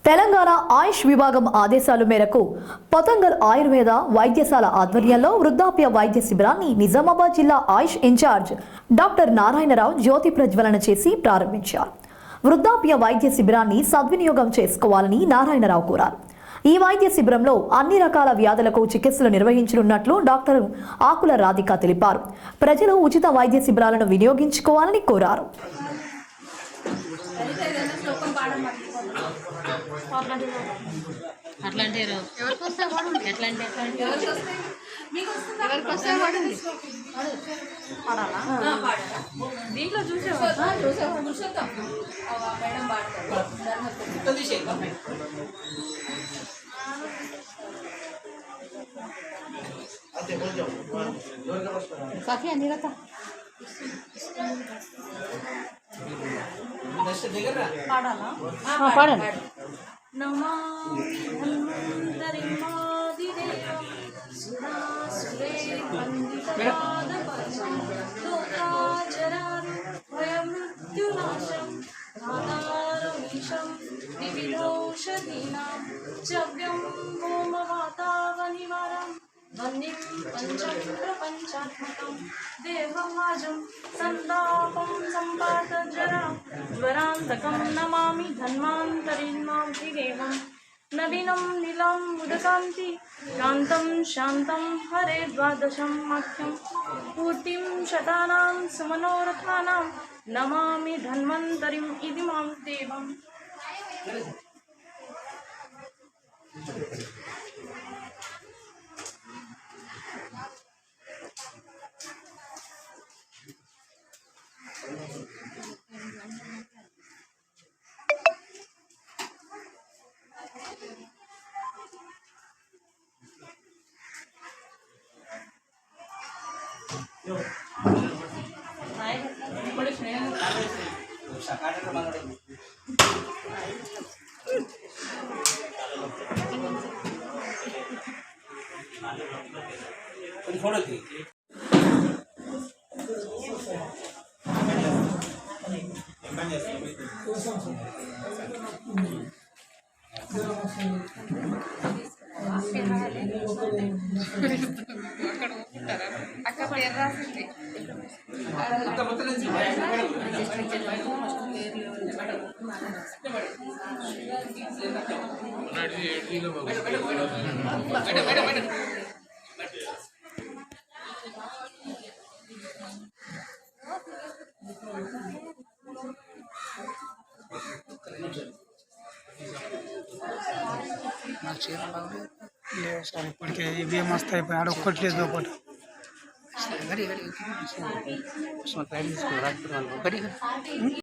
తెలంగాణ ఆయుష్ విభాగం ఆదేశాల మేరకు పతంగల్ ఆయుర్వేద వైద్యశాల ఆధ్వర్యంలో వృద్ధాప్య వైద్య శిబిరాన్ని నిజామాబాద్ జిల్లా ఆయుష్ ఇన్ఛార్జ్ డాక్టర్ నారాయణరావు జ్యోతి ప్రజ్వలన చేసి ప్రారంభించారు. వృద్ధాప్య వైద్య శిబిరాన్ని సద్వినియోగం చేసుకోవాలని నారాయణరావు కోరారు. ఈ వైద్య శిబిరంలో అన్ని రకాల వ్యాధులకు చికిత్సలు నిర్వహించనున్నట్లు డాక్టర్ ఆకుల రాధిక తెలిపారు. ప్రజలు ఉచిత వైద్య శిబిరాలను వినియోగించుకోవాలని కోరారు. దీంట్లో సాఫీ అన్ని రకా పాడాలా పాడండి. वन्निं पंचप्रपञ्चात्मकं देववाजं सन्तापं सम्पातजरां ज्वरान्तकं नमामि धन्वान्तरिन्मां दिदेवं नवीनं नीलं मुदकान्ति कान्तं शान्तं हरे द्वादशं मह्यं पूर्तिं शतानां सुमनोरथानां नमामि धन्वन्तरिम् इति मां देवम्. అక్క పేరు రాసింది నాకు చీర బాగలేదు లేదు సార్. ఇప్పటికే ఇవే మస్తు అయిపోయి ఆడ ఒక్కట్లేదు ఒకటి గడి